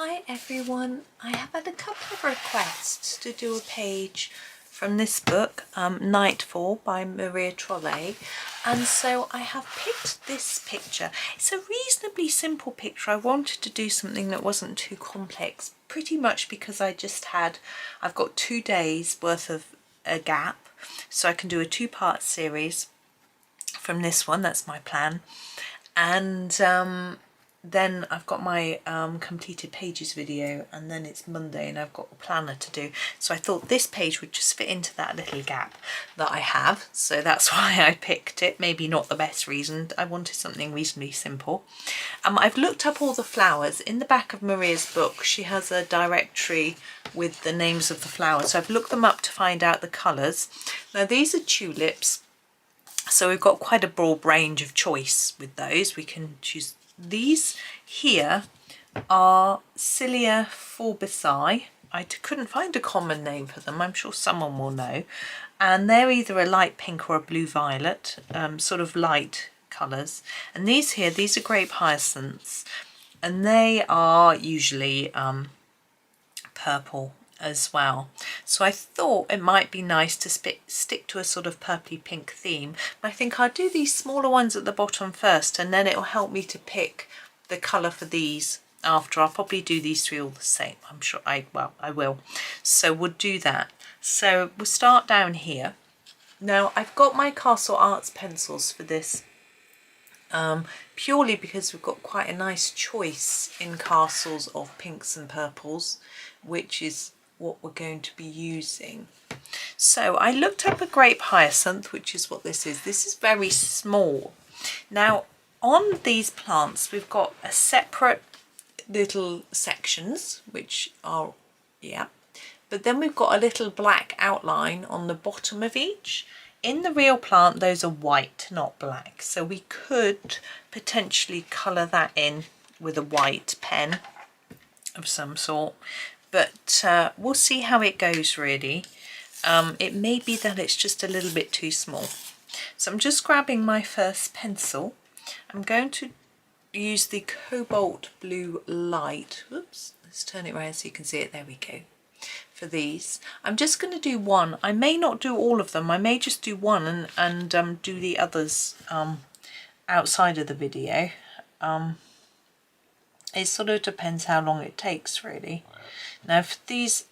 Hi everyone, I have had a couple of requests to do a page from this book, Nightfall by Maria Trolle, and so I have picked this picture. It's a reasonably simple picture. I wanted to do something that wasn't too complex, pretty much because I've got 2 days worth of a gap, so I can do a 2-part series from this one. That's my plan. And then I've got my completed pages video, and then it's Monday and I've got a planner to do, so I thought this page would just fit into that little gap that I have, so that's why I picked it. Maybe not the best reason. I wanted something reasonably simple. I've looked up all the flowers. In the back of Maria's book she has a directory with the names of the flowers, so I've looked them up to find out the colours. Now these are tulips, so we've got quite a broad range of choice with those. We can choose. These here are Cilia forbici. I couldn't find a common name for them. I'm sure someone will know. And they're either a light pink or a blue violet, sort of light colours. And these here, these are grape hyacinths, and they are usually purple as well. So I thought it might be nice to stick to a sort of purpley pink theme. But I think I'll do these smaller ones at the bottom first, and then it will help me to pick the colour for these after. I'll probably do these 3 all the same. I'm sure I will. So we'll do that. So we'll start down here. Now I've got my Castle Arts pencils for this, purely because we've got quite a nice choice in castles of pinks and purples, which is what we're going to be using. So I looked up a grape hyacinth, which is what this is. This is very small. Now on these plants we've got a separate little sections which are, yeah, but then we've got a little black outline on the bottom of each. In the real plant those are white, not black, so we could potentially colour that in with a white pen of some sort, but we'll see how it goes really. It may be that it's just a little bit too small. So I'm just grabbing my first pencil. I'm going to use the cobalt blue light. Oops, let's turn it around so you can see it. There we go. For these I'm just going to do one. I may not do all of them. I may just do one and do the others outside of the video. It sort of depends how long it takes really. Now for these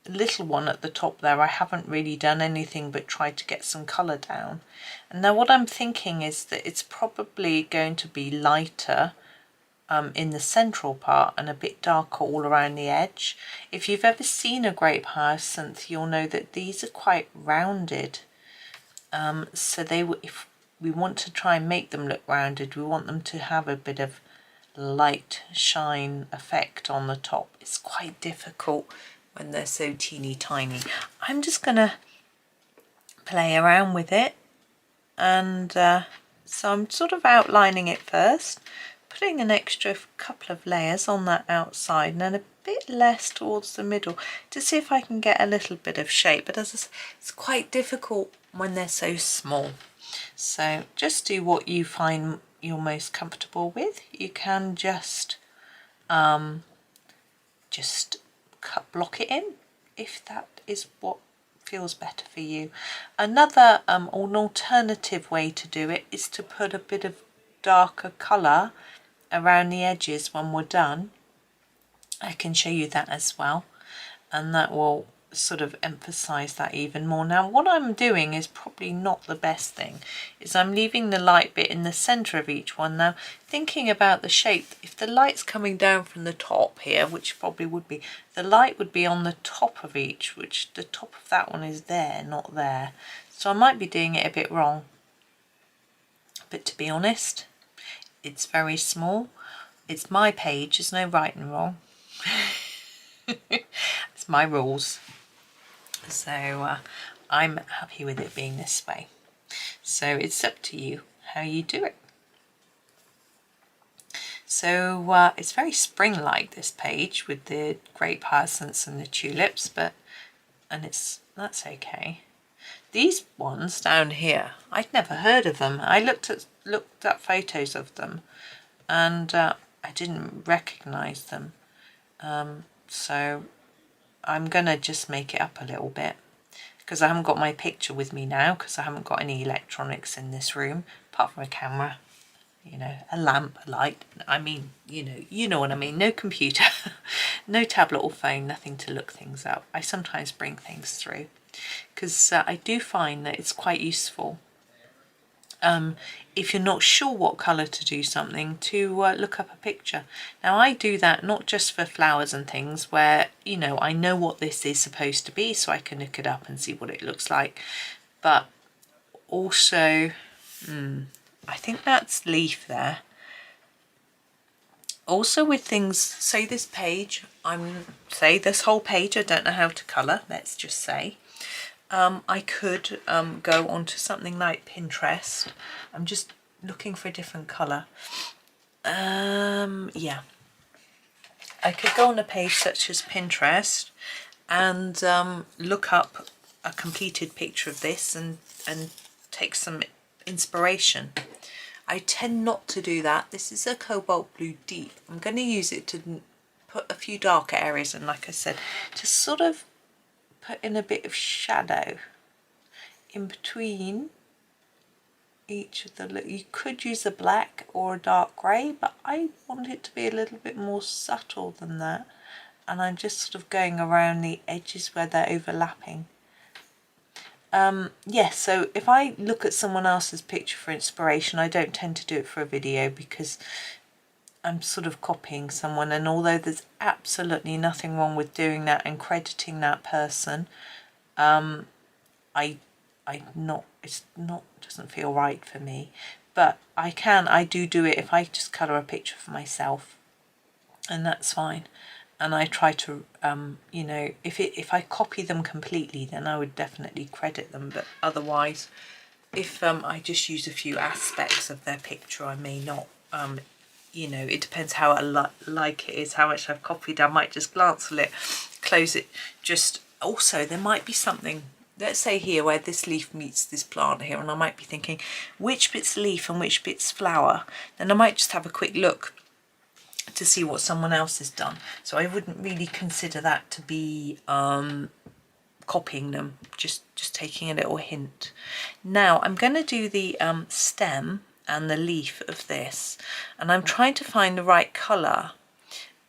little one at the top there, I haven't really done anything but tried to get some colour down. And now what I'm thinking is that it's probably going to be lighter in the central part and a bit darker all around the edge. If you've ever seen a grape hyacinth, you'll know that these are quite rounded. So if we want to try and make them look rounded, we want them to have a bit of light shine effect on the top. It's quite difficult when they're so teeny tiny. I'm just gonna play around with it, and so I'm sort of outlining it first, putting an extra couple of layers on that outside and then a bit less towards the middle to see if I can get a little bit of shape. But as I say, it's quite difficult when they're so small. So just do what you find you're most comfortable with. You can just block it in if that is what feels better for you. Another an alternative way to do it is to put a bit of darker colour around the edges when we're done. I can show you that as well, and that will sort of emphasize that even more. Now what I'm doing is probably not the best thing, is I'm leaving the light bit in the center of each one. Now thinking about the shape, if the light's coming down from the top here, which probably would be, the light would be on the top of each, which the top of that one is there, not there, so I might be doing it a bit wrong. But to be honest, it's very small. It's my page, there's no right and wrong. It's my rules. So I'm happy with it being this way. So it's up to you how you do it. So it's very spring-like, this page, with the grape hyacinths and the tulips, that's okay. These ones down here, I'd never heard of them. I looked at photos of them, and I didn't recognise them. So I'm gonna just make it up a little bit because I haven't got my picture with me now because I haven't got any electronics in this room apart from a camera, you know, a lamp, a light. I mean, you know what I mean. No computer, no tablet or phone, nothing to look things up. I sometimes bring things through because I do find that it's quite useful if you're not sure what colour to do something, to look up a picture. Now I do that not just for flowers and things where, you know, I know what this is supposed to be so I can look it up and see what it looks like, but also, I think that's leaf there. Also with things, say this page, say this whole page I don't know how to colour, let's just say. I could go onto something like Pinterest. I'm just looking for a different colour. Yeah. I could go on a page such as Pinterest and look up a completed picture of this and take some inspiration. I tend not to do that. This is a cobalt blue deep. I'm going to use it to put a few darker areas in, like I said, to sort of put in a bit of shadow in between each of the, you could use a black or a dark grey, but I want it to be a little bit more subtle than that, and I'm just sort of going around the edges where they're overlapping. Yes, so if I look at someone else's picture for inspiration, I don't tend to do it for a video because I'm sort of copying someone, and although there's absolutely nothing wrong with doing that and crediting that person, doesn't feel right for me. But I do it if I just colour a picture for myself, and that's fine. And I try to, you know, if I copy them completely, then I would definitely credit them. But otherwise, if I just use a few aspects of their picture, I may not. You know, it depends how like it is, how much I've copied. I might just glance at it, close it. Just also, there might be something. Let's say here where this leaf meets this plant here, and I might be thinking which bit's leaf and which bit's flower. Then I might just have a quick look to see what someone else has done. So I wouldn't really consider that to be copying them, just taking a little hint. Now I'm going to do the stem and the leaf of this, and I'm trying to find the right colour.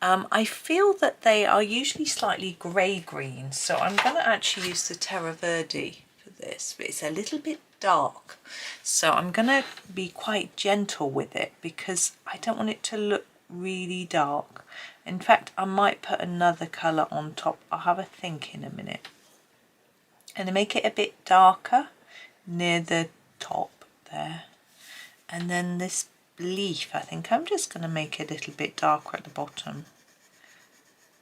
I feel that they are usually slightly grey-green, so I'm going to actually use the terre verde for this, but it's a little bit dark. So I'm going to be quite gentle with it because I don't want it to look really dark. In fact, I might put another colour on top. I'll have a think in a minute. And make it a bit darker near the top there. And then this leaf, I think I'm just going to make it a little bit darker at the bottom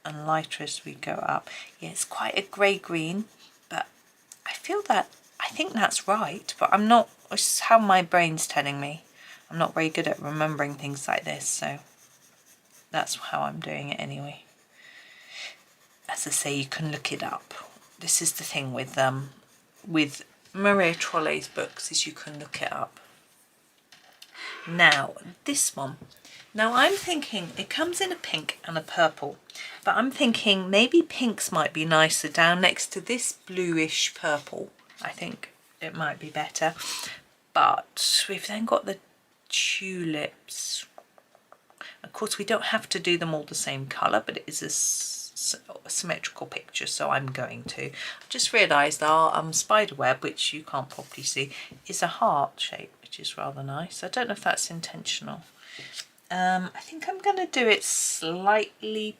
and lighter as we go up. Yeah, it's quite a grey-green, but I think that's right, but I'm not, it's how my brain's telling me. I'm not very good at remembering things like this, so that's how I'm doing it anyway. As I say, you can look it up. This is the thing with Maria Trolle's books, is you can look it up. Now, this one. Now I'm thinking, it comes in a pink and a purple, but I'm thinking maybe pinks might be nicer down next to this bluish purple. I think it might be better. But we've then got the tulips. Of course, we don't have to do them all the same colour, but it is a symmetrical picture, so I'm going to. I just realised our spider web, which you can't properly see, is a heart shape, which is rather nice. I don't know if that's intentional. I think I'm going to do it slightly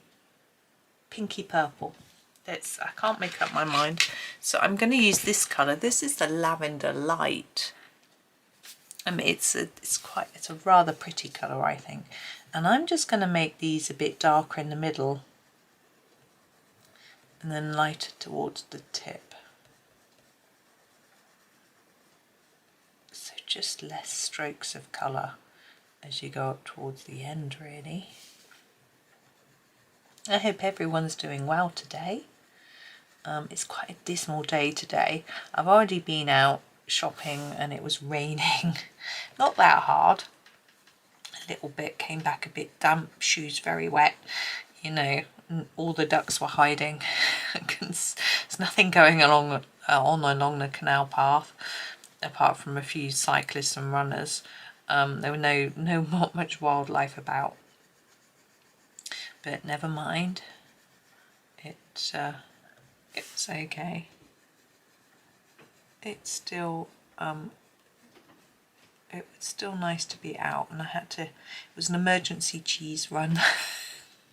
pinky purple. I can't make up my mind. So I'm going to use this colour. This is the lavender light. It's a rather pretty colour, I think. And I'm just going to make these a bit darker in the middle and then lighter towards the tip. So just less strokes of colour as you go up towards the end, really. I hope everyone's doing well today. It's quite a dismal day today. I've already been out shopping and it was raining. Not that hard. A little bit, came back a bit damp, shoes very wet. you know, all the ducks were hiding. There's nothing going along the canal path apart from a few cyclists and runners. There were not much wildlife about, but never mind. It's okay. It's still it was still nice to be out, and it was an emergency cheese run.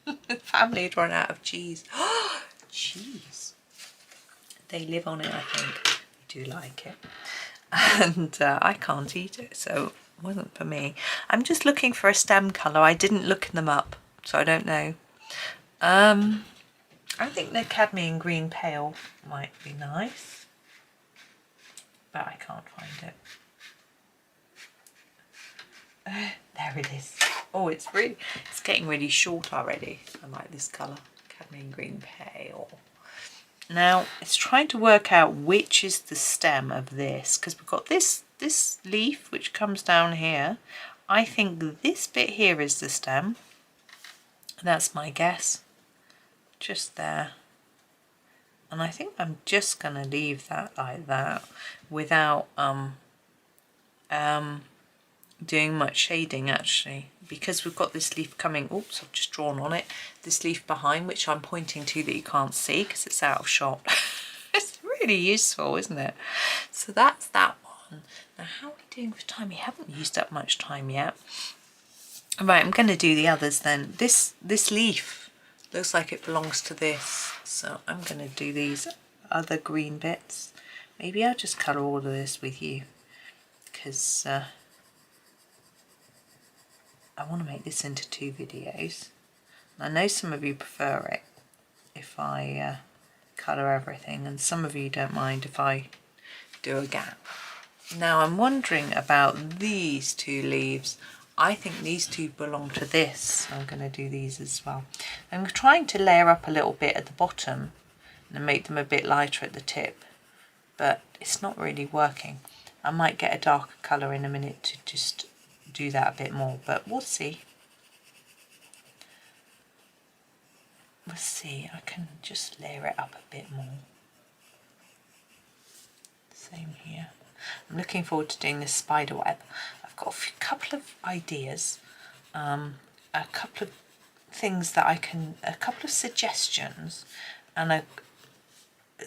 The family had run out of cheese. Cheese. They live on it, I think. They do like it. And I can't eat it, so it wasn't for me. I'm just looking for a stem colour. I didn't look them up, so I don't know. I think the cadmium green pale might be nice, but I can't find it. There it is. Oh, it's getting really short already. I like this colour, cadmium green pale. Now it's trying to work out which is the stem of this, because we've got this leaf which comes down here. I think this bit here is the stem. That's my guess. Just there. And I think I'm just going to leave that like that without doing much shading, actually, because we've got this leaf coming. Oops, I've just drawn on it. This leaf behind, which I'm pointing to that you can't see because it's out of shot. It's really useful, isn't it? So that's that one. Now, how are we doing for time? We haven't used up much time yet. Right, I'm going to do the others then. This leaf looks like it belongs to this, so I'm going to do these other green bits. Maybe I'll just colour all of this with you, because I want to make this into 2 videos. I know some of you prefer it if I colour everything, and some of you don't mind if I do a gap. Now I'm wondering about these 2 leaves. I think these 2 belong to this, so I'm going to do these as well. I'm trying to layer up a little bit at the bottom and make them a bit lighter at the tip, but it's not really working. I might get a darker colour in a minute to just do that a bit more, but we'll see. We'll see. I can just layer it up a bit more. Same here. I'm looking forward to doing this spider web. I've got a couple of ideas, a couple of things that a couple of suggestions, and a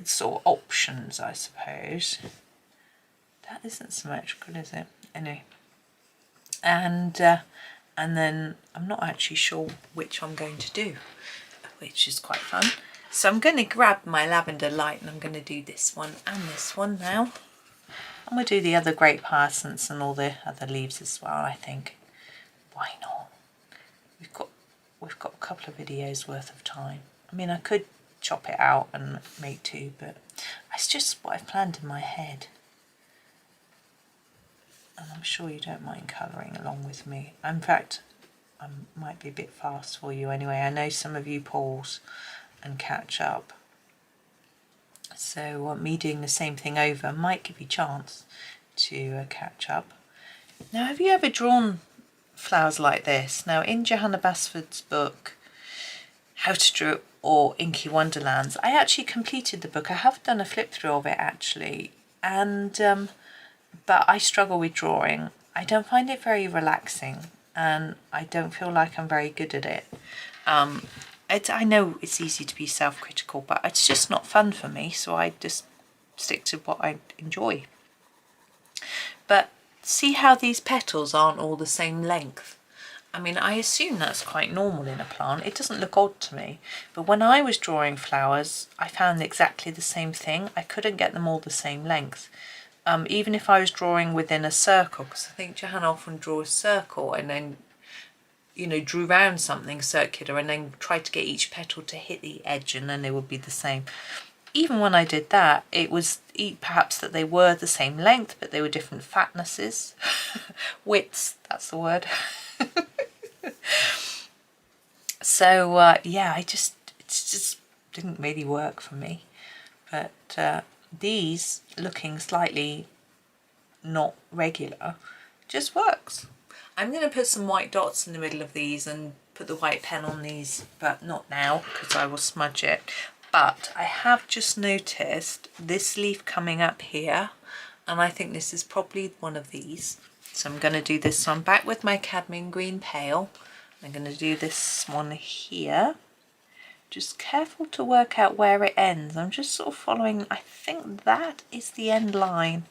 sort of options, I suppose. That isn't symmetrical, is it? Anyway. And then I'm not actually sure which I'm going to do, which is quite fun. So I'm going to grab my lavender light, and I'm going to do this one and this one now. And we'll do the other grape hyacinths and all the other leaves as well, I think. Why not? We've got a couple of videos worth of time. I mean, I could chop it out and make 2, but it's just what I've planned in my head. And I'm sure you don't mind colouring along with me. In fact, I might be a bit fast for you anyway. I know some of you pause and catch up. So me doing the same thing over might give you a chance to catch up. Now, have you ever drawn flowers like this? Now, in Johanna Basford's book, How to Draw or Inky Wonderlands, I actually completed the book. I have done a flip through of it actually, and but I struggle with drawing. I don't find it very relaxing, and I don't feel like I'm very good at it. I know it's easy to be self-critical, but it's just not fun for me, so I just stick to what I enjoy. But see how these petals aren't all the same length? I mean, I assume that's quite normal in a plant. It doesn't look odd to me. But when I was drawing flowers, I found exactly the same thing. I couldn't get them all the same length. Even if I was drawing within a circle, because I think Johanna often drew a circle and then, you know, drew round something circular and then tried to get each petal to hit the edge, and then they would be the same. Even when I did that, it was perhaps that they were the same length, but they were different fatnesses. Widths, that's the word. So yeah, it just didn't really work for me. But these looking slightly not regular just works. I'm going to put some white dots in the middle of these and put the white pen on these, but not now because I will smudge it. But I have just noticed this leaf coming up here, and I think this is probably one of these. So I'm going to do this. So I'm back with my cadmium green pail. I'm going to do this one here. Just careful to work out where it ends. I'm just sort of following, I think that is the end line.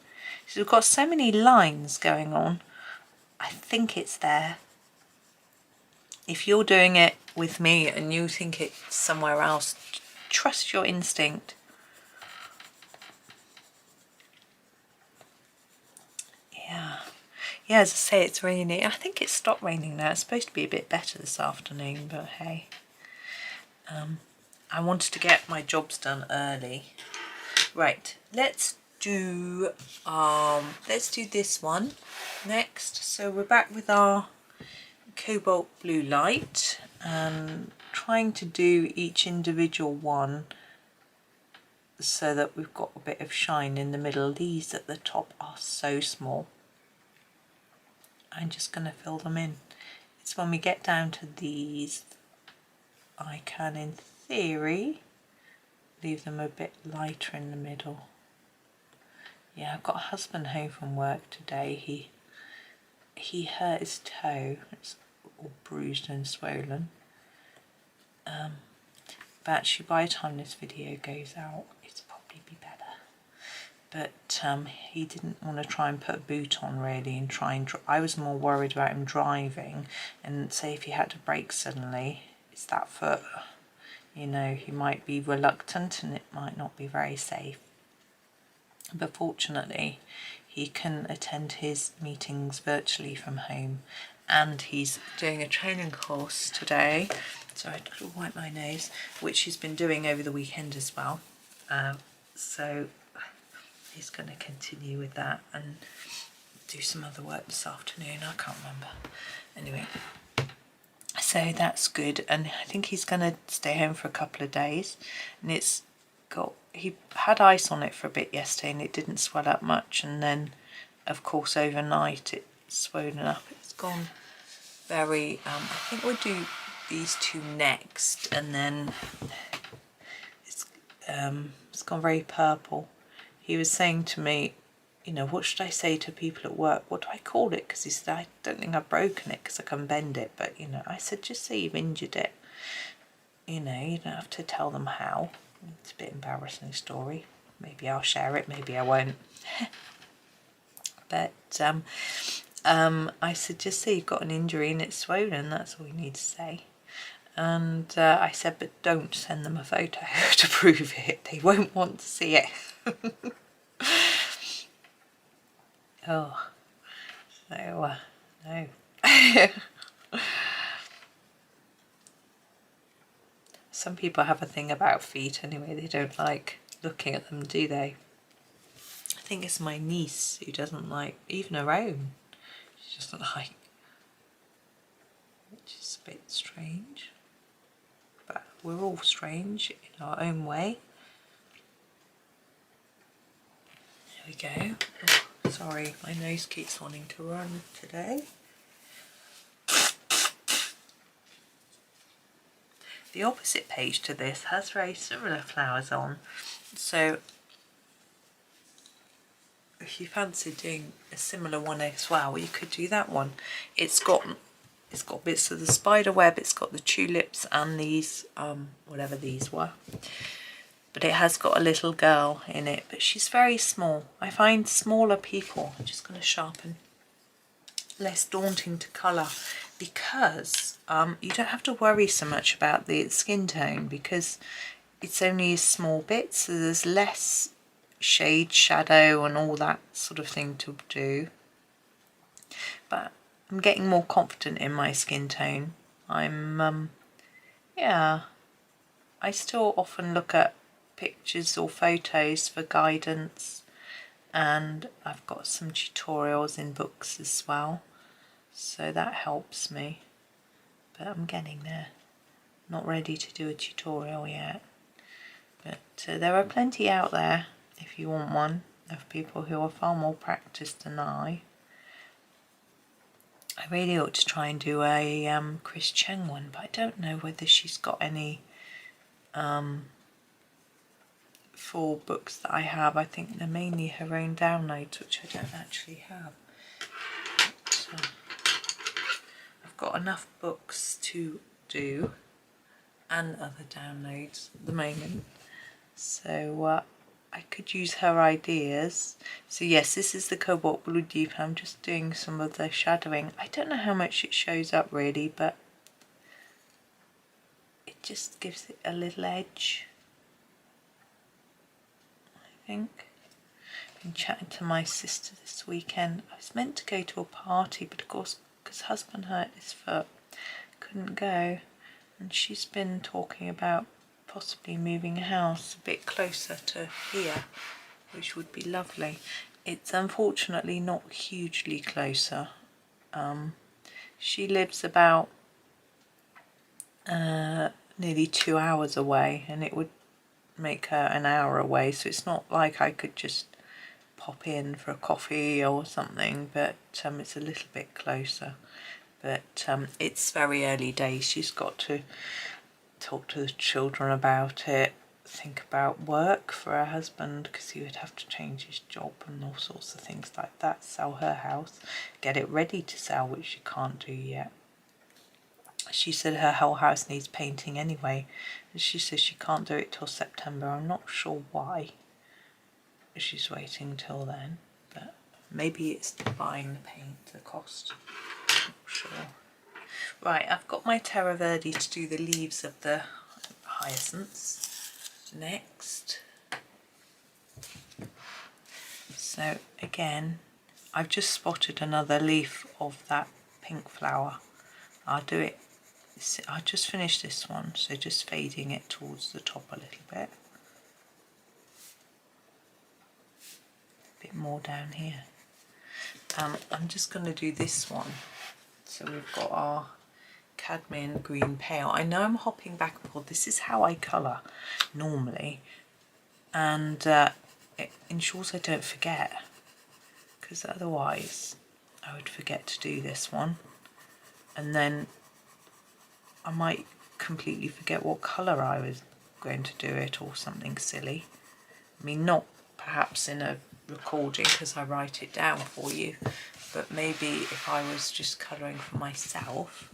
So we've got so many lines going on. I think it's there. If you're doing it with me and you think it's somewhere else, trust your instinct. Yeah. Yeah, as I say, it's raining. I think it's stopped raining now. It's supposed to be a bit better this afternoon, but hey. I wanted to get my jobs done early. Right, let's do this one next. So we're back with our cobalt blue light and trying to do each individual one so that we've got a bit of shine in the middle. These at the top are so small. I'm just going to fill them in. It's when we get down to these I can, in theory, leave them a bit lighter in the middle. Yeah, I've got a husband home from work today. He hurt his toe. It's all bruised and swollen. But actually by the time this video goes out, it's probably be better. But he didn't want to try and put a boot on really and try and I was more worried about him driving, and say if he had to brake suddenly, it's that foot, you know, he might be reluctant and it might not be very safe. But fortunately he can attend his meetings virtually from home, and he's doing a training course today, so I could wipe my nose, which he's been doing over the weekend as well. So he's going to continue with that and do some other work this afternoon. I can't remember. Anyway, so that's good, and I think he's going to stay home for a couple of days. And he had ice on it for a bit yesterday and it didn't swell up much, and then of course overnight it's swollen up. It's gone very I think we'll do these two next, and then it's gone very purple. He was saying to me, you know, what should I say to people at work? What do I call it? Because he said, I don't think I've broken it because I can bend it. But, you know, I said, just say you've injured it. You know, you don't have to tell them how. It's a bit embarrassing story. Maybe I'll share it, maybe I won't. But I said, just say you've got an injury and it's swollen. That's all you need to say. And I said, but don't send them a photo to prove it. They won't want to see it. Oh, so no. Some people have a thing about feet anyway. They don't like looking at them, do they? I think it's my niece who doesn't like even her own. She doesn't like, which is a bit strange. But we're all strange in our own way. There we go. Oh, sorry, my nose keeps wanting to run today. The opposite page to this has very similar flowers on, so if you fancy doing a similar one as well, you could do that one. It's got bits of the spider web, it's got the tulips and these whatever these were, but it has got a little girl in it, but she's very small. I find smaller people, I'm just going to sharpen, less daunting to colour, because you don't have to worry so much about the skin tone because it's only a small bit, so there's less shade, shadow and all that sort of thing to do. But I'm getting more confident in my skin tone. Yeah, I still often look at pictures or photos for guidance, and I've got some tutorials in books as well, so that helps me. But I'm getting there. Not ready to do a tutorial yet, but there are plenty out there if you want one, of people who are far more practiced than I. I really ought to try and do a Chris Cheng one, but I don't know whether she's got any for books that I have. I think they're mainly her own downloads, which I don't actually have. But, I've got enough books to do and other downloads at the moment, so I could use her ideas. So yes, this is the cobalt blue deep. I'm just doing some of the shadowing. I don't know how much it shows up really, but it just gives it a little edge, I think. Been chatting to my sister this weekend. I was meant to go to a party, but of course because husband hurt his foot, couldn't go, and she's been talking about possibly moving house a bit closer to here, which would be lovely. It's unfortunately not hugely closer. She lives about nearly 2 hours away, and it would make her an hour away, so it's not like I could just pop in for a coffee or something, but it's a little bit closer. But it's very early days. She's got to talk to the children about it, think about work for her husband, because he would have to change his job and all sorts of things like that, sell her house, get it ready to sell, which she can't do yet. She said her whole house needs painting anyway, and she says she can't do it till September. I'm not sure why she's waiting till then, but maybe it's buying the paint, the cost, not sure. Right, I've got my terre verde to do the leaves of the hyacinths next. So again, I've just spotted another leaf of that pink flower. I'll do it, I just finished this one, so just fading it towards the top a little bit. A bit more down here. I'm just going to do this one. So we've got our cadmium green pale. I know I'm hopping back and forth. This is how I colour normally, and it ensures I don't forget, because otherwise I would forget to do this one, and then I might completely forget what colour I was going to do it, or something silly. I mean, not perhaps in a recording because I write it down for you, but maybe if I was just colouring for myself.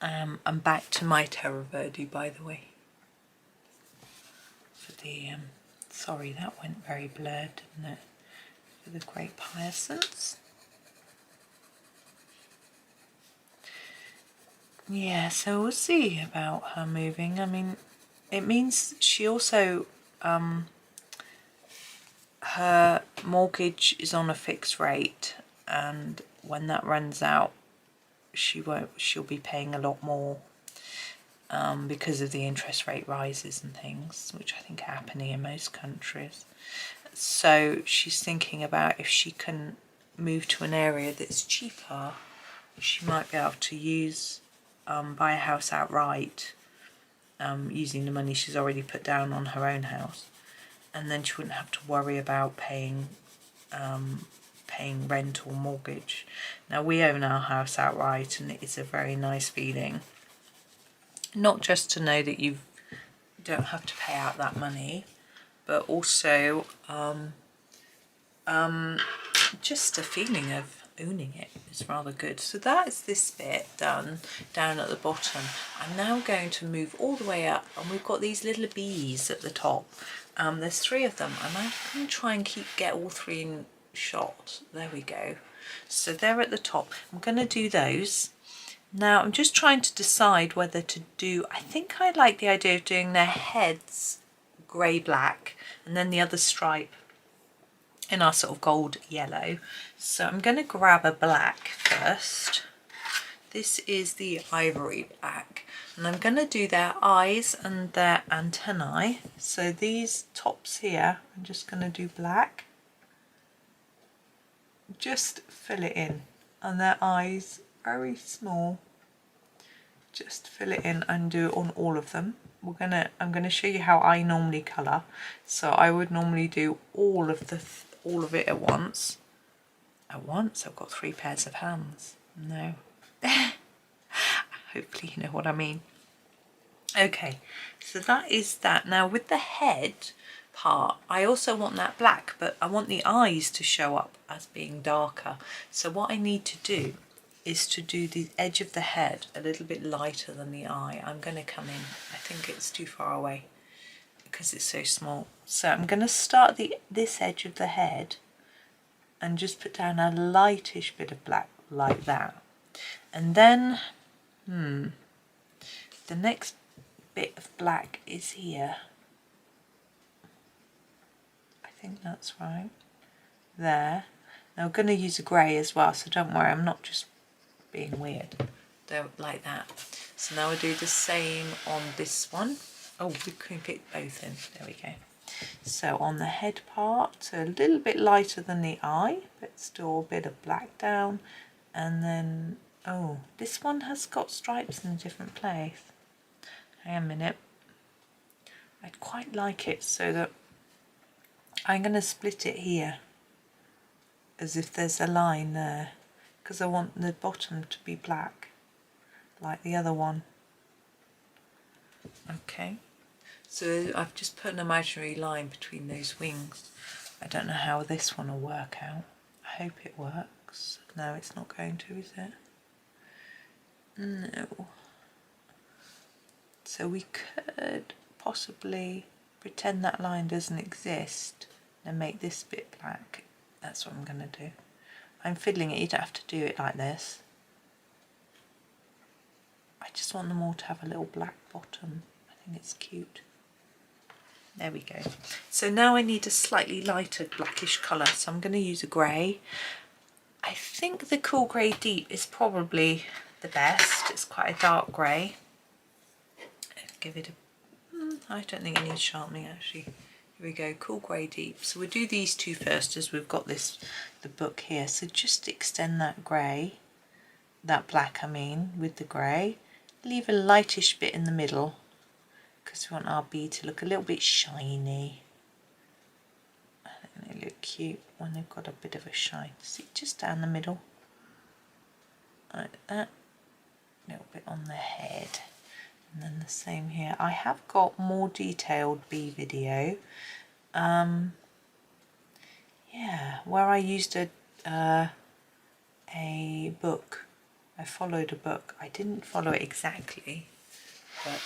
I'm back to my terre verde, by the way, for the sorry, that went very blurred, didn't it, for the grape hyacinths. Yeah, so we'll see about her moving. I mean, it means she also her mortgage is on a fixed rate, and when that runs out she'll be paying a lot more because of the interest rate rises and things, which I think are happening in most countries. So she's thinking about if she can move to an area that's cheaper, she might be able to use buy a house outright using the money she's already put down on her own house, and then she wouldn't have to worry about paying rent or mortgage. Now, we own our house outright, and it's a very nice feeling, not just to know that you don't have to pay out that money, but also just a feeling of owning it is rather good. So that is this bit done down at the bottom. I'm now going to move all the way up, and we've got these little bees at the top. There's 3 of them, and I'm going to try and get all 3 in shot. There we go. So they're at the top. I'm going to do those. Now I'm just trying to decide whether to do, I think I like the idea of doing their heads grey black and then the other stripe in our sort of gold yellow. So I'm going to grab a black first. This is the ivory black, and I'm going to do their eyes and their antennae. So these tops here, I'm just going to do black. Just fill it in, and their eyes very small. Just fill it in and do it on all of them. I'm gonna show you how I normally colour. So I would normally do all of it at once, at once. I've got 3 pairs of hands. No. Hopefully you know what I mean. Okay, so that is that. Now with the head part, I also want that black, but I want the eyes to show up as being darker. So what I need to do is to do the edge of the head a little bit lighter than the eye. I'm going to come in, I think it's too far away because it's so small. So I'm going to start this edge of the head and just put down a lightish bit of black like that. And then, the next bit of black is here. I think that's right. There. Now I'm going to use a grey as well, so don't worry, I'm not just being weird. Don't like that. So now we do the same on this one. Oh, we can fit both in. There we go. So on the head part, so a little bit lighter than the eye, but still a bit of black down. And then, oh, this one has got stripes in a different place. Hang on a minute. I'd quite like it so that I'm going to split it here as if there's a line there, because I want the bottom to be black like the other one. Okay, so I've just put an imaginary line between those wings. I don't know how this one will work out. I hope it works. No, it's not going to, is it? No. So we could possibly pretend that line doesn't exist and make this bit black. That's what I'm going to do. I'm fiddling it, you don't have to do it like this. I just want them all to have a little black bottom. I think it's cute. There we go. So now I need a slightly lighter blackish colour, so I'm going to use a grey. I think the cool grey deep is probably the best. It's quite a dark grey. Give it a, I don't think it needs sharpening actually. Here we go, cool grey deep. So we'll do these two first as we've got the book here. So just extend that grey, that black I mean, with the grey. Leave a lightish bit in the middle because we want our bee to look a little bit shiny. I think they look cute when they've got a bit of a shine. See, just down the middle, like that. A little bit on the head. And then the same here. I have got more detailed bee video. Yeah, where I used a book. I followed a book. I didn't follow it exactly, but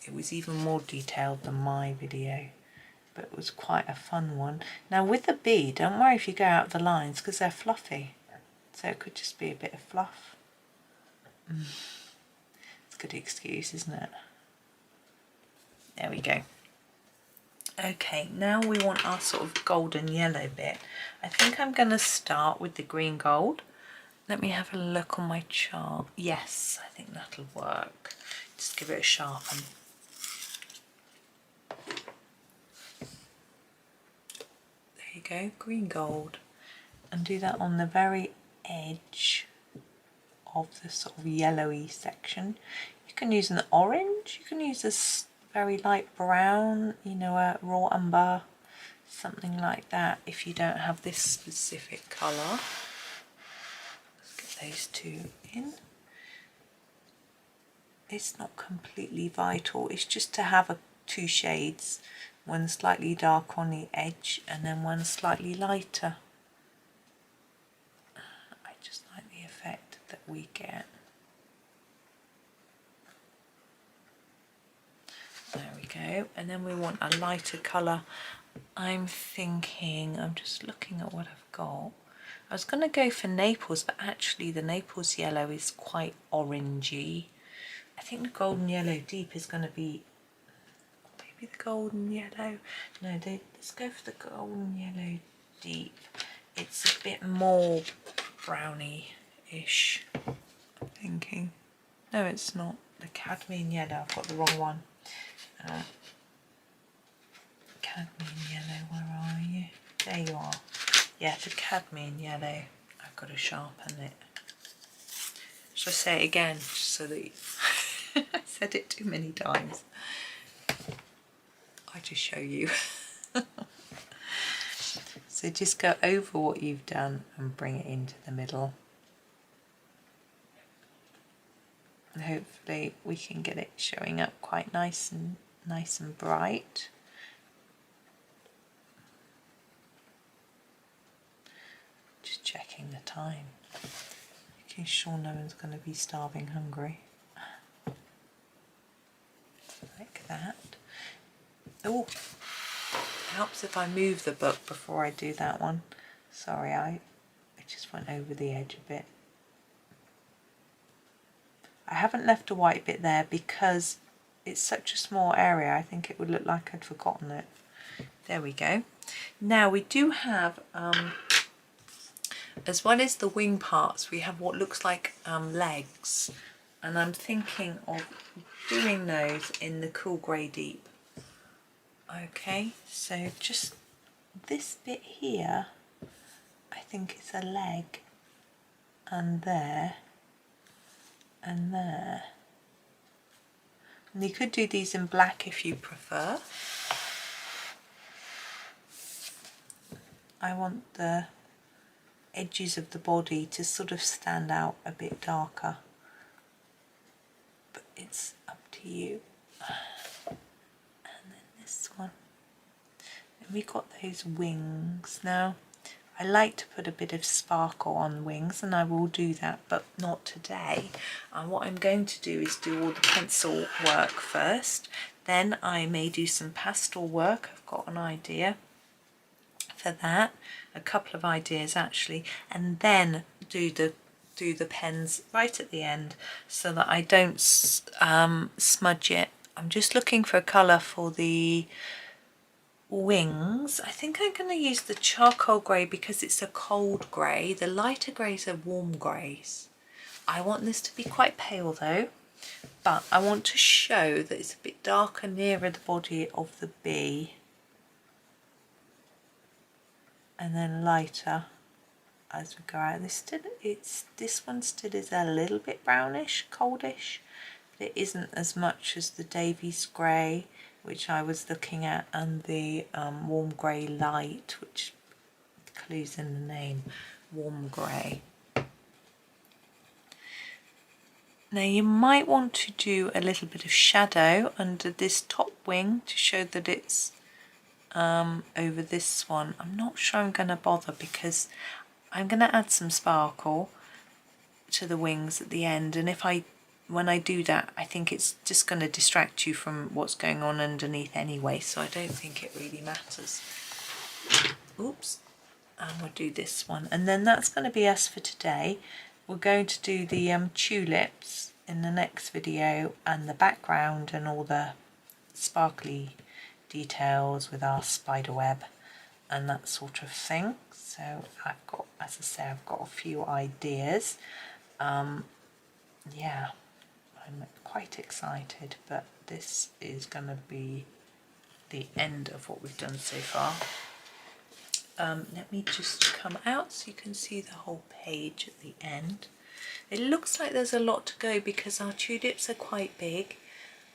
it was even more detailed than my video. But it was quite a fun one. Now with the bee, don't worry if you go out the lines because they're fluffy. So it could just be a bit of fluff. Good excuse, isn't it? There we go. Okay, now we want our sort of golden yellow bit. I think I'm going to start with the green gold. Let me have a look on my chart. Yes, I think that'll work. Just give it a sharpen. There you go, green gold. And do that on the very edge of the sort of yellowy section. You can use an orange, you can use this very light brown, you know, a raw umber, something like that if you don't have this specific colour. Let's get those two in. It's not completely vital, it's just to have two shades, one slightly dark on the edge and then one slightly lighter. I just like the effect that we get. There we go, and then we want a lighter colour. I'm thinking, I'm just looking at what I've got. I was going to go for Naples, but actually the Naples yellow is quite orangey. I think the golden yellow deep is going to be, maybe the golden yellow. No, let's go for the golden yellow deep. It's a bit more browny-ish, I'm thinking. No, it's not. The cadmium yellow, I've got the wrong one. Cadmium yellow, where are you? There you are. Yeah, the cadmium yellow. I've got to sharpen it. Should I say it again, just so that I said it too many times. I just show you. So just go over what you've done and bring it into the middle. And hopefully we can get it showing up quite nice and bright. Just checking the time, making sure no one's going to be starving hungry. Like that. Oh, helps if I move the book before I do that one. Sorry, I just went over the edge a bit. I haven't left a white bit there because it's such a small area. I think it would look like I'd forgotten it. There we go. Now we do have, as well as the wing parts, we have what looks like legs. And I'm thinking of doing those in the cool grey deep. Okay, so just this bit here, I think it's a leg, and there, and there. And you could do these in black if you prefer. I want the edges of the body to sort of stand out a bit darker, but it's up to you. And then this one, and we got those wings. Now I like to put a bit of sparkle on the wings, and I will do that, but not today. And what I'm going to do is do all the pencil work first, then I may do some pastel work. I've got an idea for that, a couple of ideas actually, and then do the pens right at the end so that I don't smudge it. I'm just looking for a colour for the wings. I think I'm going to use the charcoal grey because it's a cold grey. The lighter greys are warm greys. I want this to be quite pale though, but I want to show that it's a bit darker nearer the body of the bee, and then lighter as we go out. This one still is a little bit brownish, coldish, but it isn't as much as the Davies grey, which I was looking at, and the warm grey light, which clues in the name, warm grey. Now you might want to do a little bit of shadow under this top wing to show that it's over this one. I'm not sure I'm going to bother because I'm going to add some sparkle to the wings at the end, and when I do that, I think it's just going to distract you from what's going on underneath anyway, so I don't think it really matters. Oops. And we'll do this one, and then that's going to be us for today. We're going to do the tulips in the next video, and the background and all the sparkly details with our spider web and that sort of thing. So I've got, as I say, I've got a few ideas. Yeah, I'm quite excited, but this is going to be the end of what we've done so far. Let me just come out so you can see the whole page at the end. It looks like there's a lot to go because our tulips are quite big.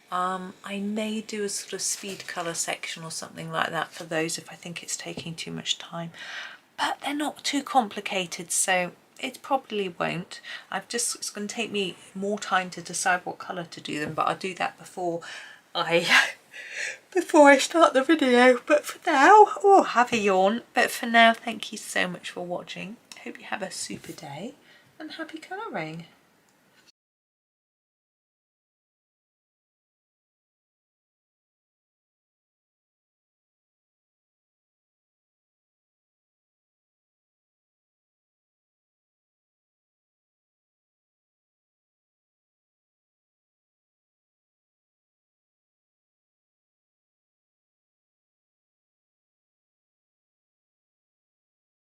I may do a sort of speed colour section or something like that for those if I think it's taking too much time, but they're not too complicated, so it probably won't. It's going to take me more time to decide what colour to do them, but I'll do that before I start the video. But for now, oh, have a yawn. But for now, thank you so much for watching. Hope you have a super day and happy colouring.